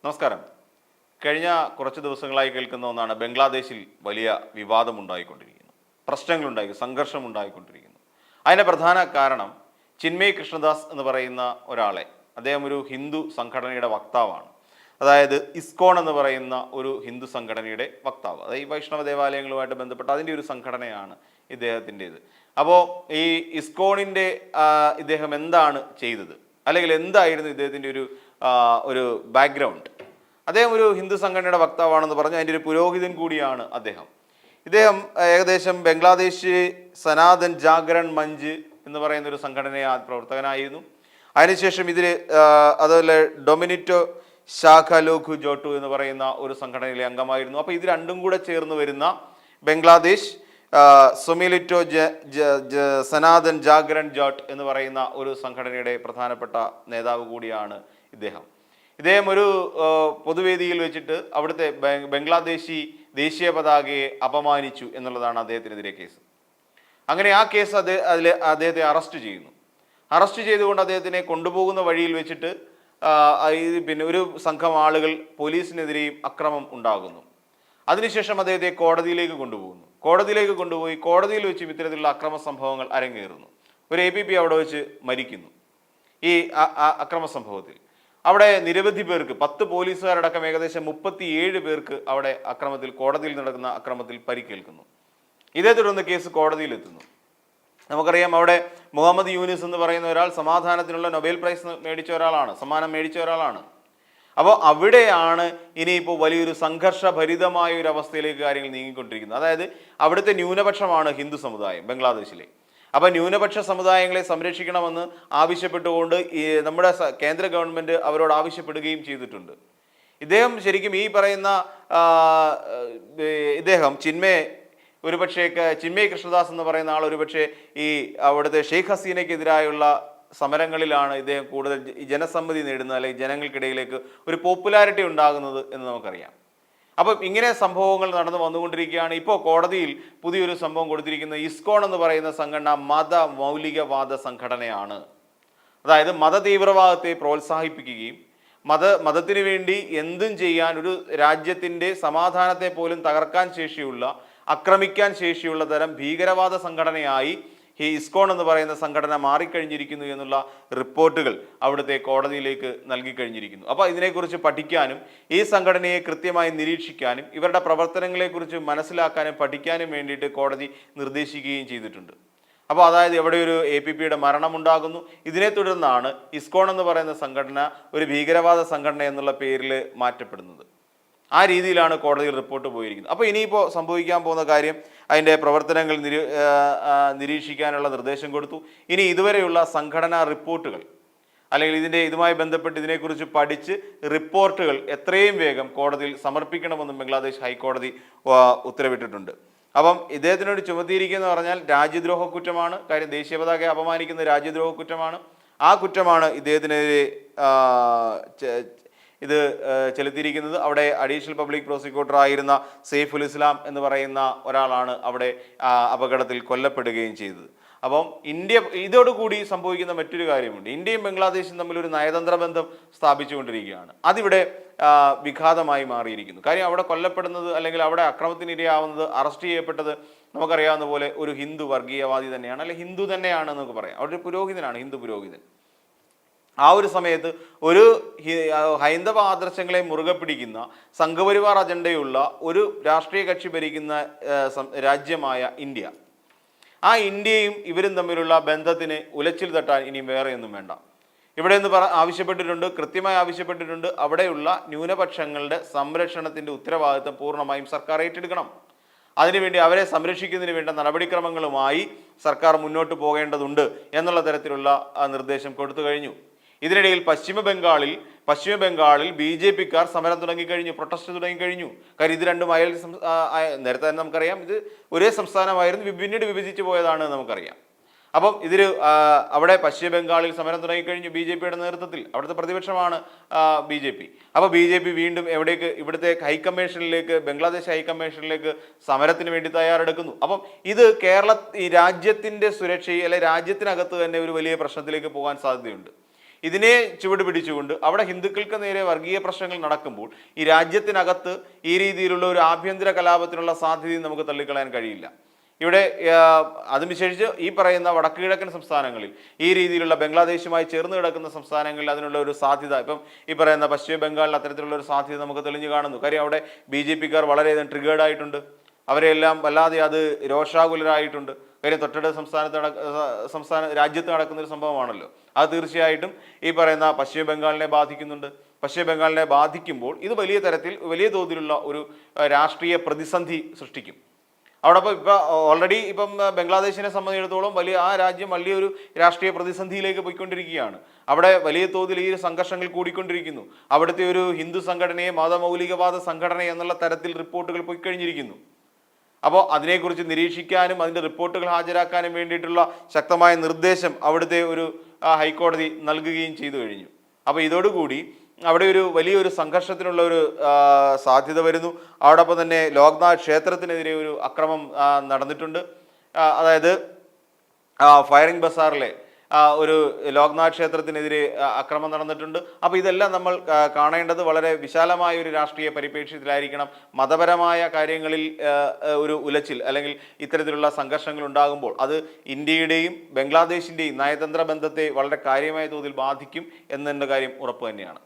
നമസ്കാരം. കഴിഞ്ഞ കുറച്ച് ദിവസങ്ങളായി കേൾക്കുന്ന ഒന്നാണ് ബംഗ്ലാദേശിൽ വലിയ വിവാദമുണ്ടായിക്കൊണ്ടിരിക്കുന്നു, പ്രശ്നങ്ങളുണ്ടായി, സംഘർഷമുണ്ടായിക്കൊണ്ടിരിക്കുന്നു. അതിൻ്റെ പ്രധാന കാരണം ചിന്മയ് കൃഷ്ണദാസ് എന്ന് പറയുന്ന ഒരാളെ, അദ്ദേഹം ഒരു ഹിന്ദു സംഘടനയുടെ വക്താവാണ്. അതായത് ഇസ്കോൺ എന്ന് പറയുന്ന ഒരു ഹിന്ദു സംഘടനയുടെ വക്താവ്, അതായത് ഈ വൈഷ്ണവ ദേവാലയങ്ങളുമായിട്ട് ബന്ധപ്പെട്ട അതിൻ്റെ ഒരു സംഘടനയാണ് ഇദ്ദേഹത്തിൻ്റേത്. അപ്പോൾ ഈ ഇസ്കോണിൻ്റെ ഇദ്ദേഹം എന്താണ് ചെയ്തത്, അല്ലെങ്കിൽ എന്തായിരുന്നു ഇദ്ദേഹത്തിൻ്റെ ഒരു ബാക്ക്ഗ്രൗണ്ട്? അദ്ദേഹം ഒരു ഹിന്ദു സംഘടനയുടെ വക്താവാണെന്ന് പറഞ്ഞ് അതിൻ്റെ ഒരു പുരോഹിതൻ കൂടിയാണ് ഇദ്ദേഹം ഏകദേശം ബംഗ്ലാദേശ് സനാതൻ ജാഗരൺ മഞ്ച് എന്ന് പറയുന്ന ഒരു സംഘടനയെ പ്രവർത്തകനായിരുന്നു. അതിനുശേഷം അതുപോലെ ഡൊമിനിറ്റോ ശാഖ ലോഘു ജോട്ടു എന്ന് പറയുന്ന ഒരു സംഘടനയിലെ അംഗമായിരുന്നു. അപ്പോൾ ഇത് രണ്ടും കൂടെ ചേർന്ന് വരുന്ന ബംഗ്ലാദേശ് സൊമിലിറ്റോ സനാതൻ ജാഗരൺ ജോട്ട് എന്ന് പറയുന്ന ഒരു സംഘടനയുടെ പ്രധാനപ്പെട്ട നേതാവ് കൂടിയാണ് ഇദ്ദേഹം ഒരു പൊതുവേദിയിൽ വെച്ചിട്ട് അവിടുത്തെ ബംഗ്ലാദേശി ദേശീയ പതാകയെ അപമാനിച്ചു എന്നുള്ളതാണ് അദ്ദേഹത്തിനെതിരെ കേസ്. അങ്ങനെ ആ കേസ് അദ്ദേഹത്തെ അറസ്റ്റ് ചെയ്തുകൊണ്ട് അദ്ദേഹത്തിനെ കൊണ്ടുപോകുന്ന വഴിയിൽ വെച്ചിട്ട് പിന്നെ ഒരു സംഘം ആളുകൾ പോലീസിനെതിരെയും അക്രമം ഉണ്ടാകുന്നു. അതിനുശേഷം അദ്ദേഹത്തെ കോടതിയിലേക്ക് കൊണ്ടുപോയി കോടതിയിൽ വെച്ചും ഇത്തരത്തിലുള്ള അക്രമ സംഭവങ്ങൾ അരങ്ങേറുന്നു. ഒരു APP അവിടെ വെച്ച് മരിക്കുന്നു. ഈ അക്രമ സംഭവത്തിൽ അവിടെ നിരവധി പേർക്ക്, 10 പോലീസുകാരടക്കം ഏകദേശം 37 പേർക്ക് അവിടെ കോടതിയിൽ നടക്കുന്ന അക്രമത്തിൽ പരിക്കേൽക്കുന്നു. ഇതേ തുടർന്ന് കേസ് കോടതിയിലെത്തുന്നു. നമുക്കറിയാം, അവിടെ മുഹമ്മദ് യൂനിസ് എന്ന് പറയുന്ന ഒരാൾ സമാധാനത്തിനുള്ള നൊബേൽ പ്രൈസ് സമ്മാനം മേടിച്ച ഒരാളാണ്. അപ്പോൾ അവിടെയാണ് ഇനിയിപ്പോൾ വലിയൊരു സംഘർഷഭരിതമായ ഒരു അവസ്ഥയിലേക്ക് കാര്യങ്ങൾ നീങ്ങിക്കൊണ്ടിരിക്കുന്നത്. അതായത് അവിടുത്തെ ന്യൂനപക്ഷമാണ് ഹിന്ദു സമുദായം ബംഗ്ലാദേശിലെ. അപ്പോൾ ന്യൂനപക്ഷ സമുദായങ്ങളെ സംരക്ഷിക്കണമെന്ന് ആവശ്യപ്പെട്ടുകൊണ്ട് നമ്മുടെ കേന്ദ്ര ഗവൺമെൻറ് അവരോട് ആവശ്യപ്പെടുകയും ചെയ്തിട്ടുണ്ട്. ഇദ്ദേഹം ശരിക്കും ഈ പറയുന്ന ചിന്മയ് കൃഷ്ണദാസ് എന്ന് പറയുന്ന ആൾ ഒരുപക്ഷെ ഈ അവിടുത്തെ ഷെയ്ഖ് ഹസീനയ്ക്കെതിരായുള്ള സമരങ്ങളിലാണ് ഇദ്ദേഹം കൂടുതൽ ജനസമ്മതി നേടുന്നത്, അല്ലെങ്കിൽ ജനങ്ങൾക്കിടയിലേക്ക് ഒരു പോപ്പുലാരിറ്റി ഉണ്ടാകുന്നത് എന്ന് നമുക്കറിയാം. അപ്പം ഇങ്ങനെ സംഭവങ്ങൾ നടന്നു വന്നുകൊണ്ടിരിക്കുകയാണ്. ഇപ്പോൾ കോടതിയിൽ പുതിയൊരു സംഭവം കൊടുത്തിരിക്കുന്ന ഇസ്കോൺ എന്ന് പറയുന്ന സംഘടന മൗലികവാദ സംഘടനയാണ്. അതായത് മത തീവ്രവാദത്തെ പ്രോത്സാഹിപ്പിക്കുകയും മതത്തിന് വേണ്ടി എന്തും ചെയ്യാൻ, ഒരു രാജ്യത്തിൻ്റെ സമാധാനത്തെ പോലും തകർക്കാൻ ശേഷിയുള്ള, ആക്രമിക്കാൻ ശേഷിയുള്ള തരം ഭീകരവാദ സംഘടനയായി ഈ ഇസ്കോൺ എന്ന് പറയുന്ന സംഘടന മാറിക്കഴിഞ്ഞിരിക്കുന്നു എന്നുള്ള റിപ്പോർട്ടുകൾ അവിടുത്തെ കോടതിയിലേക്ക് നൽകിക്കഴിഞ്ഞിരിക്കുന്നു. അപ്പോൾ ഇതിനെക്കുറിച്ച് പഠിക്കാനും ഈ സംഘടനയെ കൃത്യമായി നിരീക്ഷിക്കാനും ഇവരുടെ പ്രവർത്തനങ്ങളെക്കുറിച്ച് മനസ്സിലാക്കാനും പഠിക്കാനും വേണ്ടിയിട്ട് കോടതി നിർദ്ദേശിക്കുകയും ചെയ്തിട്ടുണ്ട്. അപ്പോൾ അതായത് എവിടെ ഒരു APPയുടെ മരണമുണ്ടാകുന്നു, ഇതിനെ തുടർന്നാണ് ഇസ്കോൺ എന്ന് പറയുന്ന സംഘടന ഒരു ഭീകരവാദ സംഘടന എന്നുള്ള പേരിൽ മാറ്റപ്പെടുന്നത്. ആ രീതിയിലാണ് കോടതിയിൽ റിപ്പോർട്ട് പോയിരിക്കുന്നത്. അപ്പോൾ ഇനിയിപ്പോൾ സംഭവിക്കാൻ പോകുന്ന കാര്യം, അതിൻ്റെ പ്രവർത്തനങ്ങൾ നിരീക്ഷിക്കാനുള്ള നിർദ്ദേശം കൊടുത്തു. ഇനി ഇതുവരെയുള്ള സംഘടനാ റിപ്പോർട്ടുകൾ, അല്ലെങ്കിൽ ഇതുമായി ബന്ധപ്പെട്ട് ഇതിനെക്കുറിച്ച് പഠിച്ച് റിപ്പോർട്ടുകൾ എത്രയും വേഗം കോടതിയിൽ സമർപ്പിക്കണമെന്നും ബംഗ്ലാദേശ് ഹൈക്കോടതി ഉത്തരവിട്ടിട്ടുണ്ട്. അപ്പം ഇദ്ദേഹത്തിനോട് ചുമത്തിയിരിക്കുന്നത് പറഞ്ഞാൽ രാജ്യദ്രോഹ കുറ്റമാണ്. കാര്യം ദേശീയ പതാകയെ അപമാനിക്കുന്ന രാജ്യദ്രോഹ കുറ്റമാണ്. ആ കുറ്റമാണ് ഇദ്ദേഹത്തിനെതിരെ ചെലുത്തിയിരിക്കുന്നത്. അവിടെ അഡീഷണൽ പബ്ലിക് പ്രോസിക്യൂട്ടർ ആയിരുന്ന സെയ്ഫുൽ ഇസ്ലാം എന്ന് പറയുന്ന ഒരാളാണ് അവിടെ അപകടത്തിൽ കൊല്ലപ്പെടുകയും ചെയ്തത്. അപ്പം ഇതോടുകൂടി സംഭവിക്കുന്ന മറ്റൊരു കാര്യമുണ്ട്. ഇന്ത്യയും ബംഗ്ലാദേശും തമ്മിൽ ഒരു നയതന്ത്ര ബന്ധം സ്ഥാപിച്ചുകൊണ്ടിരിക്കുകയാണ്. അതിവിടെ വിഘാതമായി മാറിയിരിക്കുന്നു. കാര്യം അവിടെ കൊല്ലപ്പെടുന്നത്, അല്ലെങ്കിൽ അവിടെ അക്രമത്തിനിരയാവുന്നത്, അറസ്റ്റ് ചെയ്യപ്പെട്ടത് നമുക്കറിയാവുന്ന പോലെ ഒരു ഹിന്ദു വർഗീയവാദി തന്നെയാണ്, അല്ലെങ്കിൽ ഹിന്ദു തന്നെയാണ് എന്നൊക്കെ പറയാം. അവിടെ ഒരു പുരോഹിതനാണ്, ഹിന്ദു പുരോഹിതൻ. ആ ഒരു സമയത്ത് ഒരു ഹൈന്ദവ ആദർശങ്ങളെ മുറുകെ പിടിക്കുന്ന, സംഘപരിവാർ അജണ്ടയുള്ള ഒരു രാഷ്ട്രീയ കക്ഷി ഭരിക്കുന്ന രാജ്യമായ ഇന്ത്യ, ആ ഇന്ത്യയും ഇവരും തമ്മിലുള്ള ബന്ധത്തിന് ഉലച്ചിൽ തട്ടാൻ ഇനിയും വേറെയൊന്നും വേണ്ട. ഇവിടെ നിന്ന് കൃത്യമായി ആവശ്യപ്പെട്ടിട്ടുണ്ട്, അവിടെയുള്ള ന്യൂനപക്ഷങ്ങളുടെ സംരക്ഷണത്തിൻ്റെ ഉത്തരവാദിത്തം പൂർണ്ണമായും സർക്കാർ ഏറ്റെടുക്കണം. അതിനുവേണ്ടി അവരെ സംരക്ഷിക്കുന്നതിന് വേണ്ട നടപടിക്രമങ്ങളുമായി സർക്കാർ മുന്നോട്ട് പോകേണ്ടതുണ്ട് എന്നുള്ള തരത്തിലുള്ള നിർദ്ദേശം കൊടുത്തു കഴിഞ്ഞു. ഇതിനിടയിൽ പശ്ചിമ ബംഗാളിൽ BJPക്കാർ സമരം തുടങ്ങിക്കഴിഞ്ഞു, പ്രൊട്ടസ്റ്റ് തുടങ്ങിക്കഴിഞ്ഞു. കാര്യം ഇത് രണ്ടും നേരത്തെ തന്നെ നമുക്കറിയാം, ഇത് ഒരേ സംസ്ഥാനമായിരുന്നു, പിന്നീട് വിഭജിച്ചു പോയതാണ് നമുക്കറിയാം. അപ്പം അവിടെ പശ്ചിമ ബംഗാളിൽ സമരം തുടങ്ങിക്കഴിഞ്ഞു BJPയുടെ നേതൃത്വത്തിൽ. അവിടുത്തെ പ്രതിപക്ഷമാണ് BJP. അപ്പോൾ BJP വീണ്ടും ഇവിടുത്തെ ബംഗ്ലാദേശ് ഹൈക്കമ്മീഷനിലേക്ക് സമരത്തിന് വേണ്ടി തയ്യാറെടുക്കുന്നു. അപ്പം ഇത് ഈ രാജ്യത്തിൻ്റെ സുരക്ഷയെ, അല്ലെങ്കിൽ രാജ്യത്തിനകത്ത് തന്നെ ഒരു വലിയ പ്രശ്നത്തിലേക്ക് പോകാൻ സാധ്യതയുണ്ട്. ഇതിനെ ചുവട് പിടിച്ചുകൊണ്ട് അവിടെ ഹിന്ദുക്കൾക്ക് നേരെ വർഗീയ പ്രശ്നങ്ങൾ നടക്കുമ്പോൾ ഈ രാജ്യത്തിനകത്ത് ഈ രീതിയിലുള്ള ഒരു ആഭ്യന്തര കലാപത്തിനുള്ള സാധ്യതയും നമുക്ക് തള്ളിക്കളയാൻ കഴിയില്ല. ഇവിടെ അത് വിശേഷിച്ച് ഈ പറയുന്ന വടക്ക് കിഴക്കൻ സംസ്ഥാനങ്ങളിൽ ഈ രീതിയിലുള്ള ബംഗ്ലാദേശുമായി ചേർന്ന് കിടക്കുന്ന സംസ്ഥാനങ്ങളിൽ അതിനുള്ള ഒരു സാധ്യത, ഇപ്പം ഈ പറയുന്ന പശ്ചിമ ബംഗാളിൽ അത്തരത്തിലുള്ള ഒരു സാധ്യത നമുക്ക് തെളിഞ്ഞു കാണുന്നു. കാര്യം അവിടെ BJP-ക്കാർ വളരെയധികം ട്രിഗേർഡ് ആയിട്ടുണ്ട്, അവരെല്ലാം വല്ലാതെ അത് രോഷാകുലരായിട്ടുണ്ട്. കാര്യം തൊട്ടടുത്ത രാജ്യത്ത് നടക്കുന്ന ഒരു സംഭവമാണല്ലോ. അത് തീർച്ചയായിട്ടും ഈ പറയുന്ന പശ്ചിമ ബംഗാളിനെ ബാധിക്കുന്നുണ്ട്. പശ്ചിമ ബംഗാളിനെ ബാധിക്കുമ്പോൾ ഇത് വലിയ തോതിലുള്ള ഒരു രാഷ്ട്രീയ പ്രതിസന്ധി സൃഷ്ടിക്കും. അവിടെ ഇപ്പം ഓൾറെഡി ബംഗ്ലാദേശിനെ സംബന്ധിച്ചിടത്തോളം ആ രാജ്യം വലിയൊരു രാഷ്ട്രീയ പ്രതിസന്ധിയിലേക്ക് പോയിക്കൊണ്ടിരിക്കുകയാണ്. അവിടെ വലിയ തോതിൽ ഈ സംഘർഷങ്ങൾ കൂടിക്കൊണ്ടിരിക്കുന്നു. അവിടുത്തെ ഒരു ഹിന്ദു സംഘടനയെ മതമൗലികവാദ സംഘടന എന്നുള്ള തരത്തിൽ റിപ്പോർട്ടുകൾ പോയിക്കഴിഞ്ഞിരിക്കുന്നു. അപ്പോൾ അതിനെക്കുറിച്ച് നിരീക്ഷിക്കാനും അതിൻ്റെ റിപ്പോർട്ടുകൾ ഹാജരാക്കാനും വേണ്ടിയിട്ടുള്ള ശക്തമായ നിർദ്ദേശം അവിടുത്തെ ഒരു ഹൈക്കോടതി നൽകുകയും ചെയ്തു കഴിഞ്ഞു. അപ്പോൾ ഇതോടുകൂടി അവിടെ വലിയൊരു സംഘർഷത്തിനുള്ള ഒരു സാധ്യത വരുന്നു. അതോടൊപ്പം തന്നെ ലോക്നാഥ് ക്ഷേത്രത്തിനെതിരെ ഒരു അക്രമം നടന്നിട്ടുണ്ട്. അതായത് ഫയറിംഗ് ബസാറിലെ ഒരു ലോക്നാഥ് ക്ഷേത്രത്തിനെതിരെ അക്രമം നടന്നിട്ടുണ്ട്. അപ്പോൾ ഇതെല്ലാം നമ്മൾ കാണേണ്ടത് വളരെ വിശാലമായ ഒരു രാഷ്ട്രീയ പരിപ്രേക്ഷ്യത്തിലായിരിക്കണം. മതപരമായ കാര്യങ്ങളിൽ ഒരു ഉലച്ചിൽ അല്ലെങ്കിൽ ഇത്തരത്തിലുള്ള സംഘർഷങ്ങൾ ഉണ്ടാകുമ്പോൾ അത് ഇന്ത്യയുടെയും ബംഗ്ലാദേശിൻ്റെയും നയതന്ത്ര ബന്ധത്തെ വളരെ കാര്യമായ തോതിൽ ബാധിക്കും എന്നതിൻ്റെ കാര്യം ഉറപ്പ് തന്നെയാണ്.